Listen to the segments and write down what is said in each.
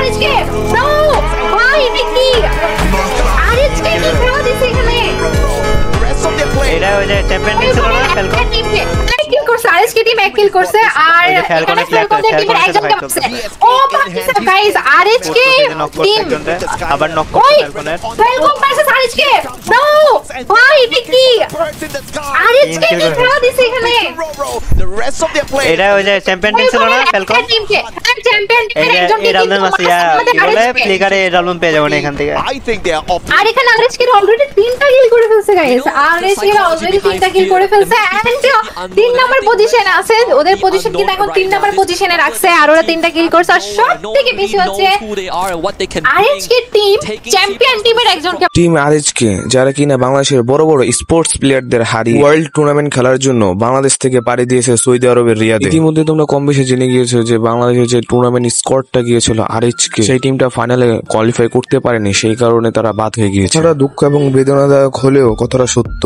আরএচকে no ভাই এটা কি আরএচকে কি খেলা দিছে এখানে এটা ওই যে চ্যাম্পিয়ন টিম ছিল না ফ্যালকন কিল করছে আরএচকে টিম এক কিল করছে আর এখানে ফ্যালকনের টিমের একজন কাছে ও বাকিসা গাইস আরএচকে টিম আবার নক করছে ফ্যালকনের ফ্যালকন ভার্সেস আরএচকে নো ভাই এটা কি আরএচকে কি খেলা দিছে এখানে এটা ওই যে চ্যাম্পিয়ন টিম ছিল না ফ্যালকন টিমকে আর চ্যাম্পিয়ন টিমের একজন এই রাউন্ডের মাসে কি বলে ফ্লিকারে এই রাউন্ড পেয়ে যাবেন এখান থেকে আর এখানে আরএচকে অলরেডি 3টা কিল করে ফেলছে গাইস আরএচকে অলরেডি 3টা কিল করে ফেলছে এন্ড 3 নাম্বার পজিশনে আছে ওদের পজিশন কিন্তু এখন 3 নাম্বার পজিশনে রাখছে আর ওরা 3টা কিল করছে আর সবথেকে বেশি হচ্ছে আরএচকে টিম চ্যাম্পিয়ন টিমের একজন টিম আরএচকে যারা কিনা বাংলাদেশের বড় বড় স্পোর্টস প্লেয়ারদের হারিয়ে ওয়ার্ল্ড টুর্নামেন্ট খেলার জন্য বাংলাদেশ থেকে পাড়ি দিয়েছে সৌদি আরবের রিয়াদে। ইতিমধ্যে তোমরা কম বেশি জেনে গিয়েছো যে বাংলাদেশের যে টুর্নামেন্ট স্কোয়াডটা গিয়েছিল আরএচকে সেই টিমটা ফাইনালে কোয়ালিফাই করতে পারেনি, সেই কারণে তারা বাদ হয়ে গিয়েছে। তারা দুঃখ এবং বেদনাদায়ক হলেও কথাটা সত্য।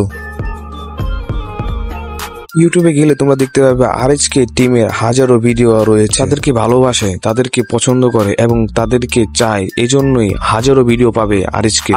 ইউটিউবে গেলে তোমরা দেখতে পাবে আরএচকে টিমের হাজারো ভিডিও রয়েছে, তাদেরকে ভালোবাসে, তাদেরকে পছন্দ করে এবং তাদেরকে চায়, এজন্যই হাজারো ভিডিও পাবে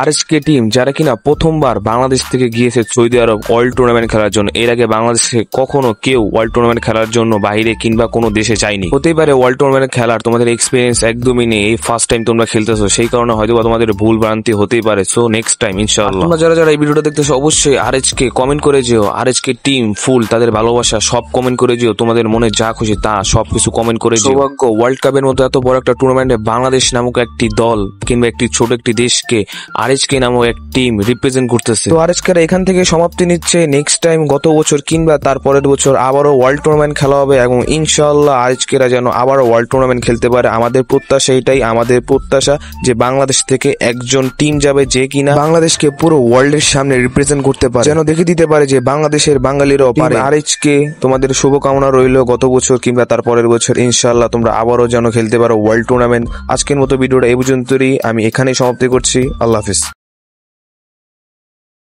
আরএচকে টিম যারা কিনা প্রথমবার বাংলাদেশ থেকে গিয়েছে সৌদি আরব ওয়ার্ল্ড টুর্নামেন্ট খেলার জন্য। এর আগে বাংলাদেশে কখনো কেউ ওয়ার্ল্ড টুর্নামেন্ট খেলার জন্য বাইরে কিংবা কোনো দেশে যায়নি। হতেই পারে ওয়ার্ল্ড টুর্নামেন্ট খেলার তোমাদের এক্সপিরিয়েন্স একদমই নেই, এই ফার্স্ট টাইম তোমরা খেলতেছো, সেই কারণে হয়তো তোমাদের ভুল ভ্রান্তি হতেই পারে। সো নেক্সট টাইম ইনশাআল্লাহ তোমরা যারা এই ভিডিওটা দেখতেছো অবশ্যই আরএচকে কমেন্ট করে যেও, আরএচকে টিম ফুল তাদের ভালোবাসা সব কমেন্ট করে যেও, তোমাদের মনে যা খুশি তা সবকিছু কমেন্ট করে যেও। সৌভাগ্য ওয়ার্ল্ড কাপের মতো এত বড় একটা টুর্নামেন্টে বাংলাদেশ নামক একটি দল কিংবা একটি ছোট একটি দেশকে আরএচকে নামক এক টিম রিপ্রেজেন্ট করতেছে। তো আরএচকে এখান থেকে সমাপ্তি নিচ্ছে। নেক্সট টাইম গত বছর কিংবা তার পরের বছর আবারও ওয়ার্ল্ড টুর্নামেন্ট খেলা হবে এবং ইনশাআল্লাহ আরএচকেরা যেন আবারও ওয়ার্ল্ড টুর্নামেন্ট খেলতে পারে। আমাদের প্রত্যাশা এটাই, আমাদের প্রত্যাশা যে বাংলাদেশ থেকে একজন টিম যাবে যে কিনা বাংলাদেশকে পুরো ওয়ার্ল্ডের সামনে রিপ্রেজেন্ট করতে পারে, যেন দেখে দিতে পারে যে বাংলাদেশের বাঙালিরাও পারে। আরএচকে তোমাদের শুভকামনা রইল গত বছর কিংবা তার পরের বছর ইনশাআল্লাহ তোমরা আবারও যেন খেলতে পারো ওয়ার্ল্ড টুর্নামেন্ট। আজকের মতো ভিডিওটা এই পর্যন্তই, আমি এখানেই সমাপ্তি করছি। আল্লাহ হাফেজ।